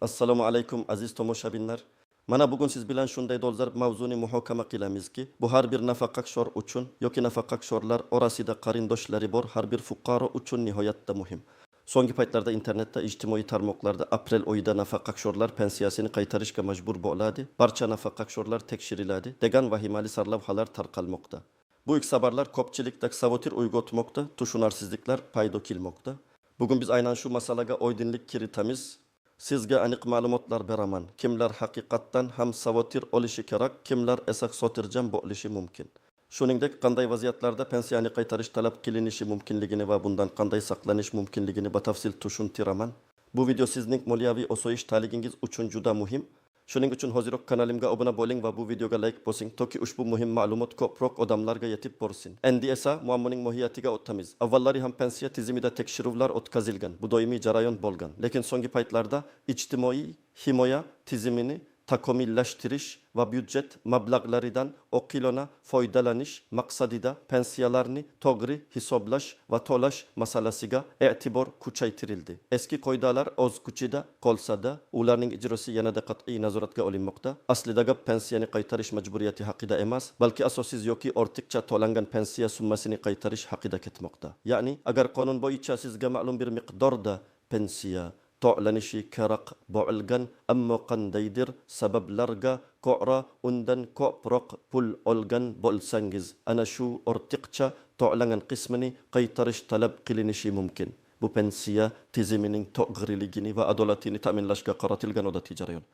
Assalomu alaykum aziz tomoshabinlar. Mana bugun siz bilan shunday dolzarb mavzuni muhokama qilamizki, bu har bir nafaqaxo'r uchun yoki nafaqaxo'rlar orasida qarindoshlari bor har bir fuqaro uchun nihoyatda muhim. So'nggi paytlarda internetda, ijtimoiy tarmoqlarda aprel oyida nafaqaxo'rlar pensiyasini qaytarishga majbur bo'ladi, barcha nafaqaxo'rlar tekshiriladi degan vahimali sarlavhalar tarqalmoqda. Bu ilk xabarlar ko'pchilikda savotir uyg'otmoqda, tushunarsizliklar paydo kelmoqda. Bugun biz aynan shu masalaga oydinlik kiritamiz. Sizga aniq ma'lumotlar beraman. Kimlar haqiqatdan ham savotir olishi kerak, kimlar esa sotirjam bo'lishi mumkin. Shuningdek, qanday vaziyatlarda pensiyani qaytarish talab qilinishi mumkinligini va bundan qanday saqlanish mumkinligini batafsil tushuntiraman. Bu video sizning moliyaviy osoyish ta'ligingiz uchun juda muhim. Shuning uchun hoziroq kanalimga obuna bo'ling va bu videoga like bosing toki ushbu muhim ma'lumot ko'proq odamlarga yetib borsin. Endi esa muammoning mohiyatiga o'tamiz. Avvallari ham pensiya tizimida tekshiruvlar o'tkazilgan, bu doimiy jarayon bo'lgan. Lekin so'nggi paytlarda ijtimoiy himoya tizimini takomillashtirish va byudjet mablag'laridan oqilona foydalanish maqsadida pensiyalarni to'g'ri hisoblash va to'lash masalasiga e'tibor kuchaytirildi. Eski qoidalar o'z kuchida qolsa-da, ularning ijrosi yanada qat'iy nazoratga olinmoqda. Aslida gap pensiyani qaytarish majburiyati haqida emas, balki asossiz yoki ortiqcha to'langan pensiya summasini qaytarish haqida ketmoqda. Ya'ni, agar qonun bo'yicha sizga ma'lum bir miqdorda pensiya to'lanishi kerak bo'lgan, ammo qandaydir sabablarga ko'ra undan ko'proq pul olgan bo'lsangiz, ana shu ortiqcha to'langan qismini qaytarish talab qilinishi mumkin. Bu pensiya tizimining to'g'riligini va adolatini ta'minlashga qaratilgan odatiy jarayon.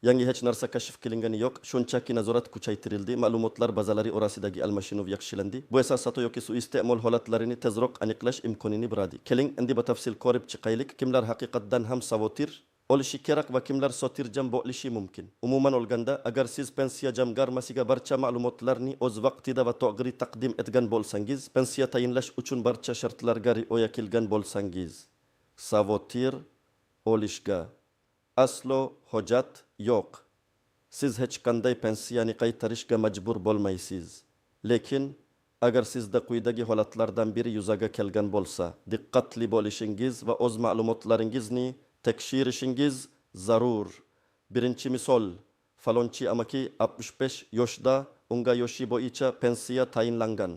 Yangi hech narsa kashf qilingani yo'q, shunchaki nazorat kuchaytirildi, ma'lumotlar bazalari orasidagi almashinuv yaxshilandi. Bu esa sato yoki suiiste'mol holatlarini tezroq aniqlash imkonini beradi. Keling, endi batafsil ko'rib chiqaylik, kimlar haqiqatdan ham savotir olishi kerak va kimlar sotirjam bo'lishi mumkin. Umuman olganda, agar siz pensiya jamg'armasiga barcha ma'lumotlarni o'z vaqtida va to'g'ri taqdim etgan bo'lsangiz, pensiya tayinlash uchun barcha shartlarga rioya qilgan bo'lsangiz, savotir olishga aslo hojat yo'q. Siz hech qanday pensiyani qaytarishga majbur bo'lmaysiz. Lekin agar sizda quyidagi holatlardan biri yuzaga kelgan bo'lsa, diqqatli bo'lishingiz va o'z ma'lumotlaringizni tekshirishingiz zarur. Birinchi misol, falonchi amaki 65 yoshda, unga yoshi bo'yicha pensiya tayinlangan.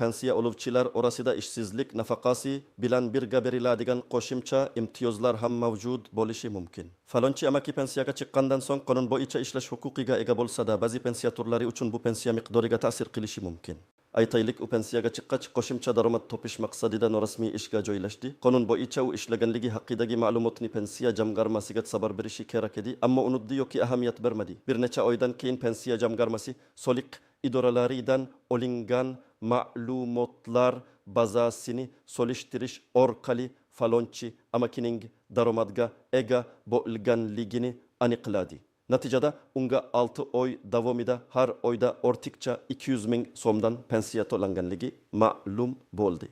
Pensiya oluvchilar orasida ishsizlik nafaqasi bilan birga beriladigan qo'shimcha imtiyozlar ham mavjud bo'lishi mumkin. Falonchi amaki pensiyaga chiqqandan so'ng qonun bo'yicha ishlash huquqiga ega bo'lsa-da, ba'zi pensiya turlari uchun bu pensiya miqdoriga ta'sir qilishi mumkin. Aytaylik, u pensiyaga chiqqach qo'shimcha daromad topish maqsadida norasmiy ishga joylashdi. Qonun bo'yicha u ishlaganligi haqidagi ma'lumotni pensiya jamg'armasiga xabar berishi kerak edi, ammo unutdi yoki ahamiyat bermadi. Bir necha oydan keyin pensiya jamg'armasi soliq idoralaridan olingan ma'lumotlar bazasini solishtirish orqali falonchi amakining daromadga ega bo'lganligini aniqladi. Natijada unga 6 oy davomida har oyda ortiqcha 200 ming so'mdan pensiya to'langanligi ma'lum bo'ldi.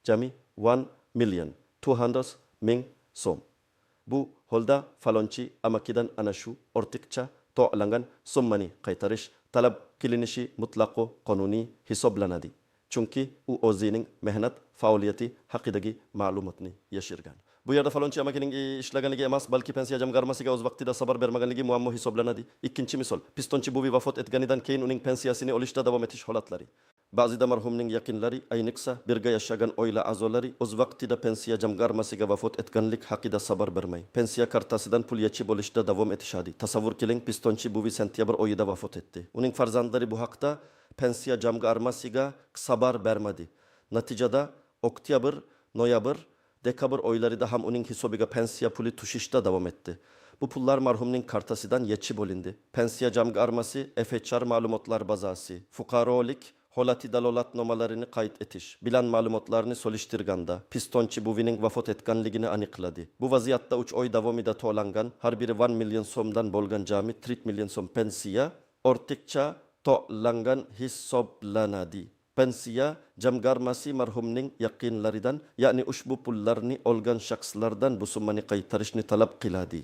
Jami 1,200,000 so'm. Bu holda falonchi amakidan ana shu ortiqcha to'langan summani qaytarish talab qilinishi mutlaqo qonuniy hisoblanadi. Chunki u o'zining mehnat faoliyati haqidagi ma'lumotni yashirgan. Bu yerda falonchi amakining ishlaganligi emas, balki pensiya jamg'armasiga o'z vaqtida xabar bermaganligi muammo hisoblanadi. Ikkinchi misol, pistonchi buvi vafot etganidan keyin uning pensiyasini olishda davom etish holatlari. Ba'zida marhumning yaqinlari, ayniqsa birga yashagan oila a'zolari o'z vaqtida pensiya jamg'armasiga vafot etganlik haqida xabar bermay, pensiya kartasidan pul yechib olishda davom etishadi. Tasavvur qiling, pistonchi buvi sentyabr oyida vafot etdi. Uning farzandlari bu haqda pensiya jamg'armasiga xabar bermadi. Natijada oktyabr, noyabr, dekabr oylarida ham uning hisobiga pensiya puli tushishda davom etdi. Bu pullar marhumning kartasidan yechib olindi. Pensiya jamg'armasi FHR ma'lumotlar bazasi, fuqarolik holati dalolatnomalarini qayd etish bilan ma'lumotlarni solishtirganda pistonchi buvining vafot etganligini aniqladi. Bu vaziyatda 3 oy davomida to'langan har biri 1 million so'mdan bo'lgan jami 3 million so'm pensiya ortiqcha to'langan hisoblanadi. Pensiya jamg'armasi marhumning yaqinlaridan, ya'ni ushbu pullarni olgan shaxslardan bu summani qaytarishni talab qiladi.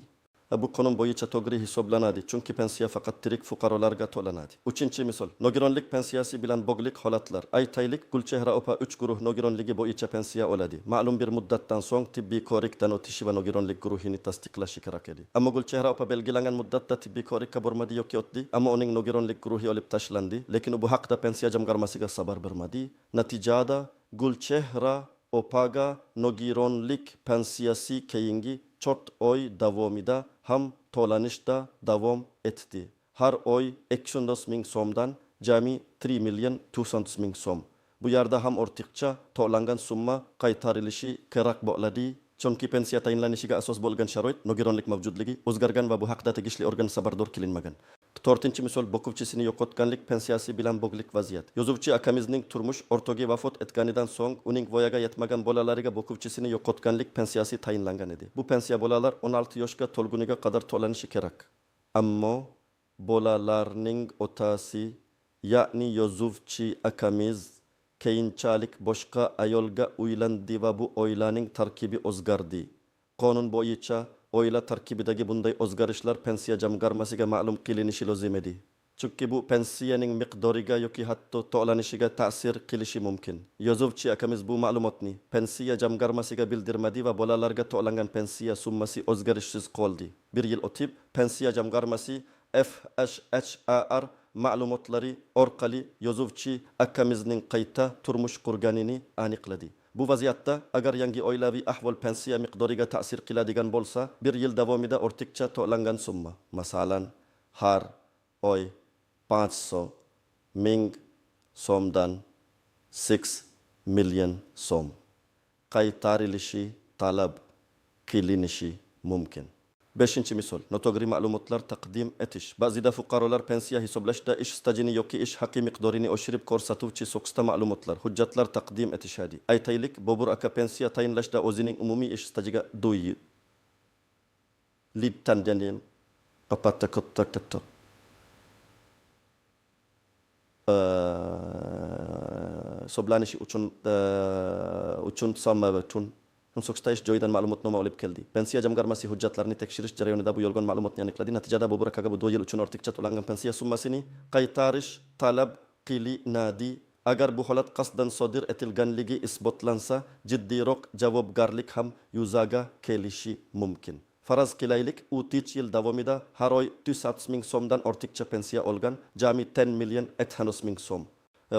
Bu konum bo'yicha to'g'ri hisoblanadi, chunki pensiya faqat tirik fuqarolarga to'lanadi. 3-misol, nogironlik pensiyasi bilan bog'liq holatlar. Aytaylik, Gulchehra opa 3 guruh nogironligi bo'yicha pensiya oladi. Ma'lum bir muddatdan so'ng tibbiy ko'rikdan o'tishi va nogironlik guruhini tasdiqlashi kerak edi. Ammo Gulchehra opa belgilangan muddatda tibbiy ko'rikka bormadi yoki o'tdi, ammo uning nogironlik guruhi olib tashlandi, lekin u bu haqda pensiya jamg'armasiga xabar bermadi. Natijada Gulchehra opaga nogironlik pensiyasi keyingi 4 oy davomida ham to'lanishda davom etdi. Har oy 200 ming so'mdan jami 3 ming so'm. Bu yerda ham ortiqcha to'langan summa qaytarilishi kerak bo'ladi. Chunki pensiya tayinlanishiga asos bo'lgan sharoit nogironlik mavjudligi o'zgargan va bu haqda tegishli organ xabardor qilinmagan. 4-misol, boquvchisini yo'qotganlik pensiyasi bilan bog'liq vaziyat. Yozuvchi akamizning turmush o'rtog'i vafot etganidan so'ng uning voyaga yetmagan bolalariga boquvchisini yo'qotganlik pensiyasi tayinlangan edi. Bu pensiya bolalar 16 yoshga to'lguniga qadar to'lanishi kerak. Ammo bolalarning otasi, ya'ni yozuvchi akamiz keyinchalik boshqa ayolga uylandi va bu oilaning tarkibi o'zgardi. Qonun bo'yicha oila tarkibidagi bunday o'zgarishlar pensiya jamg'armasiga ma'lum qilinishi lozim edi. Chunki bu pensiyaning miqdoriga yoki hatto to'lanishiga ta'sir qilishi mumkin. Yozuvchi akamiz bu ma'lumotni pensiya jamg'armasiga bildirmadi va bolalarga to'langan pensiya summasi o'zgarishsiz qoldi. Bir yil o'tib, pensiya jamg'armasi FHHAR ma'lumotlari orqali yozuvchi akamizning qayta turmush qurganini aniqladi. Bu vaziyatda agar yangi oilaviy ahvol pensiya miqdoriga ta'sir qiladigan bo'lsa, bir yil davomida ortiqcha to'langan summa, masalan, har oy 500 ming so'mdan 6 million so'm qaytarilishi talab qilinishi mumkin. 5-misol, noto'g'ri ma'lumotlar taqdim etish. Ba'zida fuqarolar pensiya hisoblashda ish stajini yoki ish haqi miqdorini oshirib ko'rsatuvchi so'xta ma'lumotlar, hujjatlar taqdim etishadi. Aytaylik, Bobur aka pensiya tayinlashda o'zining umumiy ish stajiga do'yi lidtandanin qapatta hisoblanishi uchun somma uchun so'xtayish joyidan ma'lumotnoma olib keldi. Pensiya jamg'armasi hujjatlarni tekshirish jarayonida bu yolg'on ma'lumotni aniqladi. Natijada Bobur akaga bu 2 yil uchun ortiqcha to'langan pensiya summasini qaytarish talab qilinadi. Agar bu holat qasddan sodir etilganligi isbotlansa, jiddiyroq javobgarlik ham yuzaga kelishi mumkin. Faraz qilaylik, u 3 yil davomida har oy 200 ming so'mdan ortiqcha pensiya olgan, jami 10 million 800 ming so'm.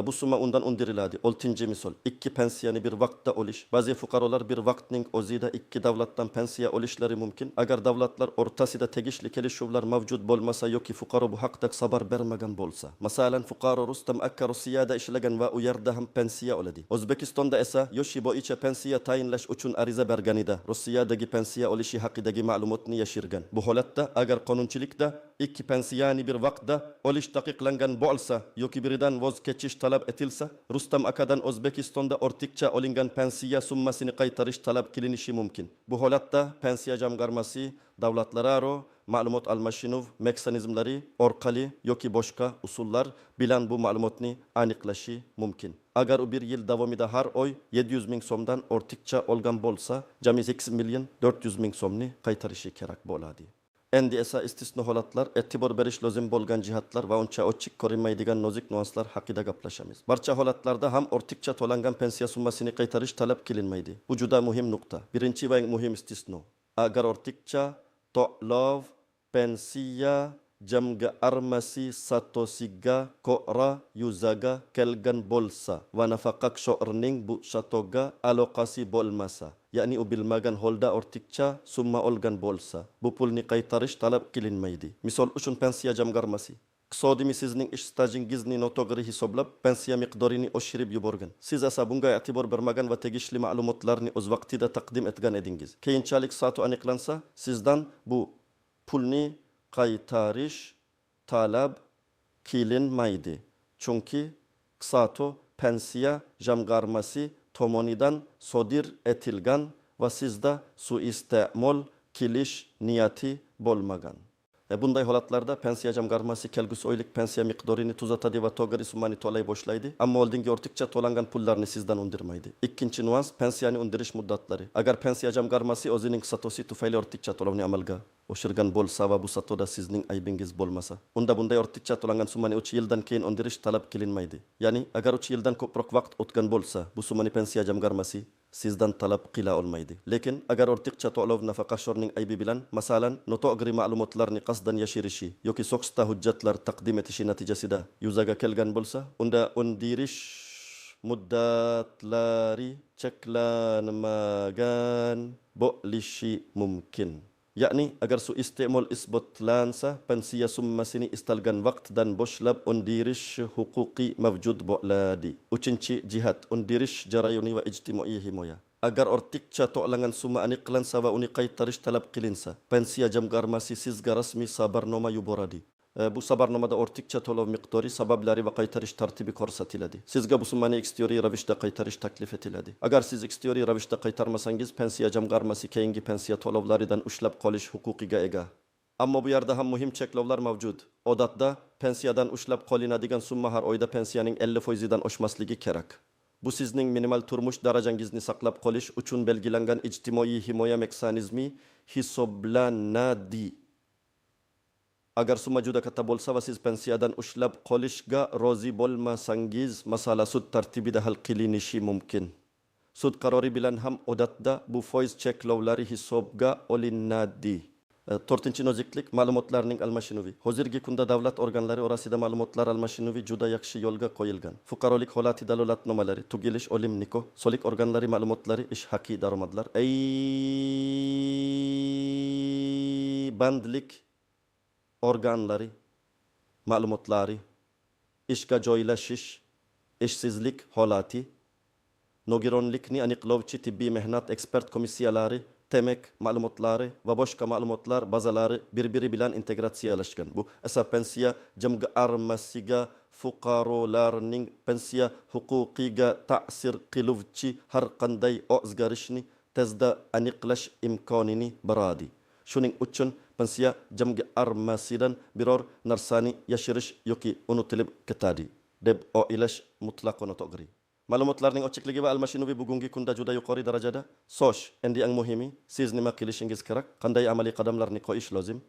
Bu summa undan undiriladi. 6-misol, 2 pensiyani bir vaqtda olish. Ba'zi fuqarolar bir vaqtning o'zida 2 davlatdan pensiya olishlari mumkin. Agar davlatlar o'rtasida tegishli kelishuvlar mavjud bo'lmasa yoki fuqaro bu haqda xabar bermagan bo'lsa. Masalan, fuqaro Rustam aka Rossiyada ishlagan va u yerda ham pensiya oladi. O'zbekistonda esa yoshi bo'yicha pensiya tayinlash uchun ariza berganida Rossiyadagi pensiya olishi haqidagi ma'lumotni yashirgan. Bu holatda agar qonunchilikda 2 pensiyani bir vaqtda olish taqiqlangan bo'lsa yoki biridan voz kechish talab etilsa, Rustam akadan O'zbekistonda ortiqcha olingan pensiya summasini qaytarish talab qilinishi mumkin. Bu holatda pensiya jamg'armasi davlatlararo ma'lumot almashinuv mexanizmlari orqali yoki boshqa usullar bilan bu ma'lumotni aniqlashi mumkin. Agar u bir yil davomida har oy 700 ming so'mdan ortiqcha olgan bo'lsa, jami 8 million 400 ming so'mni qaytarishi kerak bo'ladi. Endi esa istisno holatlar, e'tibor berish lozim bo'lgan jihatlar va uncha ochiq ko'rinmaydigan nozik nuanslar haqida gaplashamiz. Barcha holatlarda ham ortiqcha to'langan pensiya summasini qaytarish talab qilinmaydi. Bu juda muhim nuqta. Birinchi va eng muhim istisno. Agar ortiqcha to'lov pensiya jamg'armasi satosiga ko'ra yuzaga kelgan bo'lsa va nafaqa sho'rning bu satoga aloqasi bo'lmasa, ya'ni u bilmagan holda ortiqcha summa olgan bo'lsa, bu pulni qaytarish talab qilinmaydi. Misol uchun pensiya jamg'armasi iqtisodiymi sizning ish stajingizni noto'g'ri hisoblab pensiya miqdorini oshirib yuborgan. Siz esa bunga e'tibor bermagan va tegishli ma'lumotlarni o'z vaqtida taqdim etgan edingiz. Keyinchalik soati aniqlansa, sizdan bu pulni qaytarish talab qilinmaydi. Chunki qisqato pensiya jamg'armasi tomonidan sodir etilgan va sizda suiiste'mol qilish niyati bo'lmagan. Bunday holatlarda pensiya jamg'armasi kelgusi oylik pensiya miqdorini tuzatadi va tog'ari summani to'lay boshlaydi, ammo oldingi ortiqcha to'langan pullarni sizdan undirmaydi. Ikkinchi nuans pensiyani undirish muddatlari. Agar pensiya jamg'armasi o'zining satosi tufayli ortiqcha to'lovni amalga oshirgan bo'lsa va bu satoda sizning aybingiz bo'lmasa, unda bunday ortiqcha to'langan summani 3 yildan keyin undirish talab qilinmaydi. Ya'ni agar 3 yildan ko'proq vaqt o'tgan bo'lsa, bu summani pensiya jamg'armasi sizdan talab qila olmaydi. Lekin agar ortiqcha to'lov nafaqaxo'rning aybi bilan, masalan, noto'g'ri ma'lumotlarni qasddan yashirishi yoki so'xta hujjatlar taqdim etishi natijasida yuzaga kelgan bo'lsa, unda undirish muddatlari cheklanmagan bo'lishi mumkin. Ya'ni agar suiiste'mol isbotlansa, pensiya summasini istalgan vaqtdan boshlab undirish huquqi mavjud bo'ladi. Uchinchi jihat, undirish jarayoni va ijtimoiy himoya. Agar ortiqcha to'langan summa aniqlansa va uni qaytarish talab qilinsa, pensiya jamg'armasi sizga rasmiy xabarnoma yuboradi. Bu xabarnomada ortiqcha to'lov miqdori, sabablari va qaytarish tartibi ko'rsatiladi. Sizga bu summani ixtiyoriy ravishda qaytarish taklif etiladi. Agar siz ixtiyoriy ravishda qaytarmasangiz, pensiya jamg'armasi keyingi pensiya to'lovlaridan ushlab qolish huquqiga ega. Ammo bu yerda ham muhim cheklovlar mavjud. Odatda pensiyadan ushlab qolinadigan summa har oyda pensiyaning 50%dan oshmasligi kerak. Bu sizning minimal turmush darajangizni saqlab qolish uchun belgilangan ijtimoiy himoya mexanizmi hisoblanadi. Agar summa juda katta bo'lsa va siz pensiyadan ushlab qolishga rozi bo'lmasangiz, masala sud tartibida hal qilinishi mumkin. Sud qarori bilan ham odatda bu foiz cheklovlari hisobga olinadi. To'rtinchi noziklik, ma'lumotlarning almashinuvi. Hozirgi kunda davlat organlari orasida ma'lumotlar almashinuvi juda yaxshi yo'lga qo'yilgan. Fuqarolik holati dalolatnomalari, tugilish, o'lim, nikoh, soliq organlari ma'lumotlari, ish haqi daromadlar, bandlik organlari ma'lumotlari, ishga joylashish, ishsizlik holati, nogironlikni aniqlovchi tibbiy mehnat ekspert komissiyalari, temek ma'lumotlari va boshqa ma'lumotlar bazalari bir-biri bilan integratsiyalashgan. Bu esa pensiya jamg'armasiga fuqarolarning pensiya huquqiga ta'sir qiluvchi har qanday o'zgarishni tezda aniqlash imkonini beradi. Shuning uchun pensiya jamg'armasidan biror narsani yashirish yoki unutilib ketadi deb o'ylash mutlaqo noto'g'ri. Ma'lumotlarning ochiqligi va almashinuvi bugungi kunda juda yuqori darajada. So'sh, endi eng muhimi, siz nima qilishingiz kerak? Qanday amaliy qadamlarni qo'yish lozim?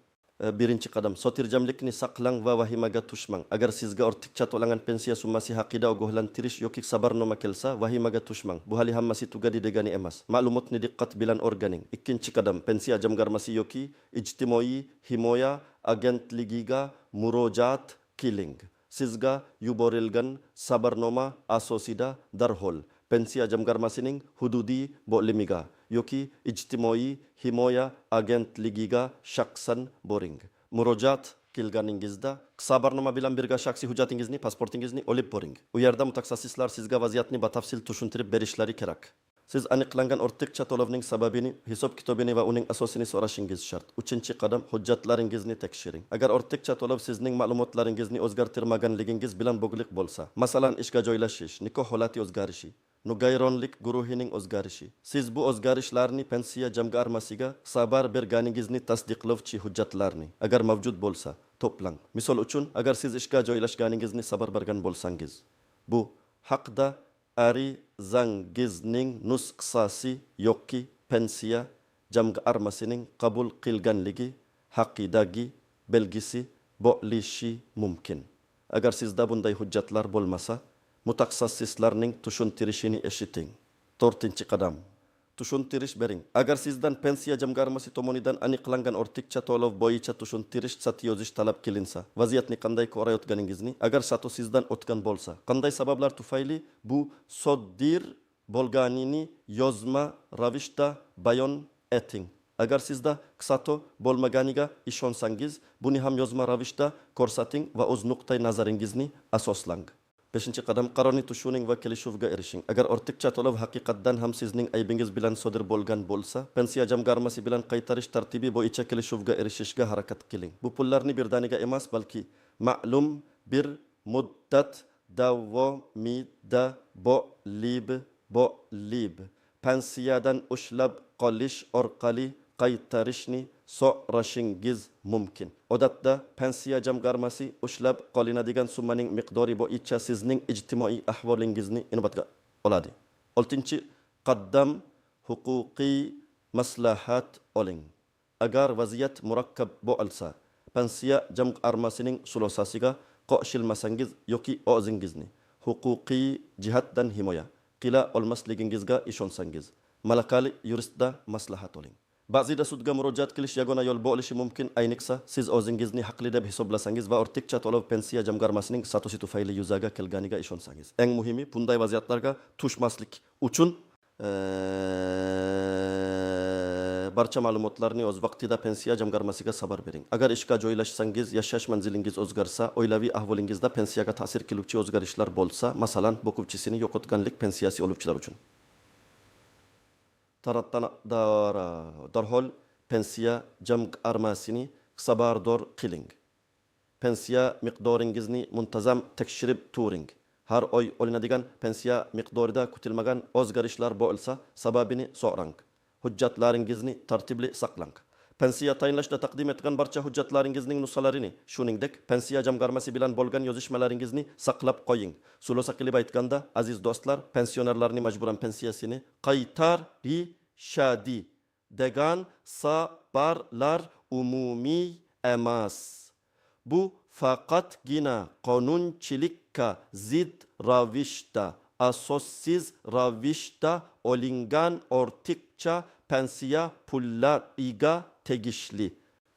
Birinchi qadam, sotirjamlikni saqlang va vahimaga tushmang. Agar sizga ortiqcha to'langan pensiya summasi haqida ogohlantirish yoki xabarnoma kelsa, vahimaga tushmang. Bu hali hammasi tugadi degani emas. Ma'lumotni diqqat bilan o'rganing. Ikkinchi qadam, pensiya jamg'armasi yoki ijtimoiy himoya agentligiga murojaat qiling. Sizga yuborilgan xabarnoma asosida darhol pensiya jamg'armasining hududiy bo'limiga yoki ijtimoiy himoya agentligiga shaxsan boring. Murojaat qilganingizda xabarnoma bilan birga shaxsiy hujjatingizni, pasportingizni olib boring. U yerda mutaxassislar sizga vaziyatni batafsil tushuntirib berishlari kerak. Siz aniqlangan ortiqcha to'lovning sababini, hisob kitobini va uning asosini so'rashingiz shart. Uchinchi qadam, hujjatlaringizni tekshiring. Agar ortiqcha to'lov sizning ma'lumotlaringizni o'zgartirmaganligingiz bilan bog'liq bo'lsa, masalan, ishga joylashish, nikoh holati o'zgarishi, nogironlik guruhining o'zgarishi, siz bu o'zgarishlarni pensiya jamg'armasiga xabar berganingizni tasdiqlovchi hujjatlarni agar mavjud bo'lsa, to'plang. Misol uchun, agar siz ishga joylashganingizni xabar bergan bo'lsangiz, bu haqda arizangizning nusxasi yoki pensiya jamg'armasining qabul qilganligi haqidagi belgisi bo'lishi mumkin. Agar sizda bunday hujjatlar bo'lmasa, mutaxassislarning tushuntirishini eshiting. To'rtinchi qadam, tushuntirish bering. Agar sizdan pensiya jamg'armasi tomonidan aniqlangan ortiqcha to'lov bo'yicha tushuntirish xati yozish talab qilinsa, vaziyatni qanday ko'rayotganingizni, agar xati sizdan o'tgan bo'lsa, qanday sabablar tufayli bu sodir bo'lganini yozma ravishda bayon eting. Agar sizda xato bo'lmaganiga ishonsangiz, buni ham yozma ravishda ko'rsating va o'z nuqtai nazaringizni asoslang. Beshinchi qadam, qarorni tushuning va kelishuvga erishing. Agar ortiqcha to'lov haqiqatdan ham sizning aybingiz bilan sodir bo'lgan bo'lsa, pensiya jamg'armasi bilan qaytarish tartibi bo'yicha kelishuvga erishishga harakat qiling. Bu pullarni birdaniga emas, balki ma'lum bir muddat davomida bo'lib pensiyadan ushlab qolish orqali qaytarishni so'rashingiz mumkin. Odatda pensiya jamg'armasi ushlab qolinadigan summaning miqdori bo'yicha sizning ijtimoiy ahvolingizni inobatga oladi. 6. Qaddam huquqiy maslahat oling. Agar vaziyat murakkab bo'lsa, pensiya jamg'armasining sulosasiga qo'shilmasangiz yoki o'zingizni huquqiy jihatdan himoya qila olmasligingizga ishonsangiz, malakali yuristda maslahat oling. Ba'zida sudga murojaat qilish yagona yo'l bo'lishi mumkin. Ayniqsa, siz o'zingizni haqli deb hisoblasangiz va ortiqcha to'lov pensiya jamg'armasining statusi tufayli yuzaga kelganiga ishonsangiz. Eng muhimi, bunday vaziyatlarga tushmaslik uchun barcha ma'lumotlarni o'z vaqtida pensiya jamg'armasiga xabar bering. Agar ishga joylashsangiz, yashash manzilingiz o'zgarsa, oilaviy ahvolingizda pensiyaga ta'sir qiluvchi o'zgarishlar bo'lsa, masalan, boquvchisini yo'qotganlik pensiyasi oluvchilar uchun darhol pensiya jamg'armasini xabardor qiling. Pensiya miqdoringizni muntazam tekshirib turing. Har oy olinadigan pensiya miqdorida kutilmagan o'zgarishlar bo'lsa, sababini so'rang. Hujjatlaringizni tartibli saqlang. Pensiya tayinlashda taqdim etgan barcha hujjatlaringizning nusxalarini, shuningdek, pensiya jamg'armasi bilan bo'lgan yozishmalaringizni saqlab qo'ying. Xulosa qilib aytganda, aziz do'stlar, pensionerlarning majburan pensiyasini qaytarishadi degan xabarlar umumiy emas. Bu faqatgina qonunchilikka zid ravishda, asossiz ravishda olingan ortiqcha pensiya pullariga tegishli.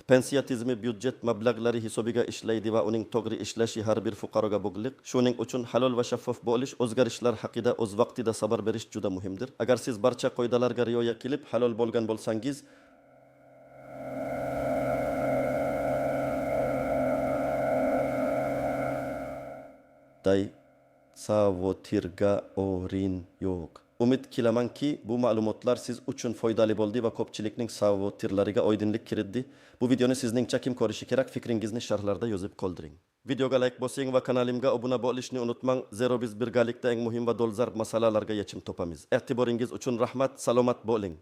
Pensiya tizimi byudjet mablag'lari hisobiga ishlaydi va uning to'g'ri ishlashi har bir fuqaroga bog'liq. Shuning uchun halol va shaffof bo'lish, o'zgarishlar haqida o'z vaqtida xabar berish juda muhimdir. Agar siz barcha qoidalarga rioya qilib halol bo'lgan bo'lsangiz, savotirga o'rin yo'q. Umid qilamanki, bu ma'lumotlar siz uchun foydali bo'ldi va ko'pchilikning savotirlariga oydinlik kiritdi. Bu videoni sizningcha kim ko'rishi kerak? Fikringizni sharhlarda yozib qoldiring. Videoga like bosing va kanalimga obuna bo'lishni unutmang. Zero biz birgalikda eng muhim va dolzarb masalalarga yechim topamiz. E'tiboringiz uchun rahmat, salomat bo'ling.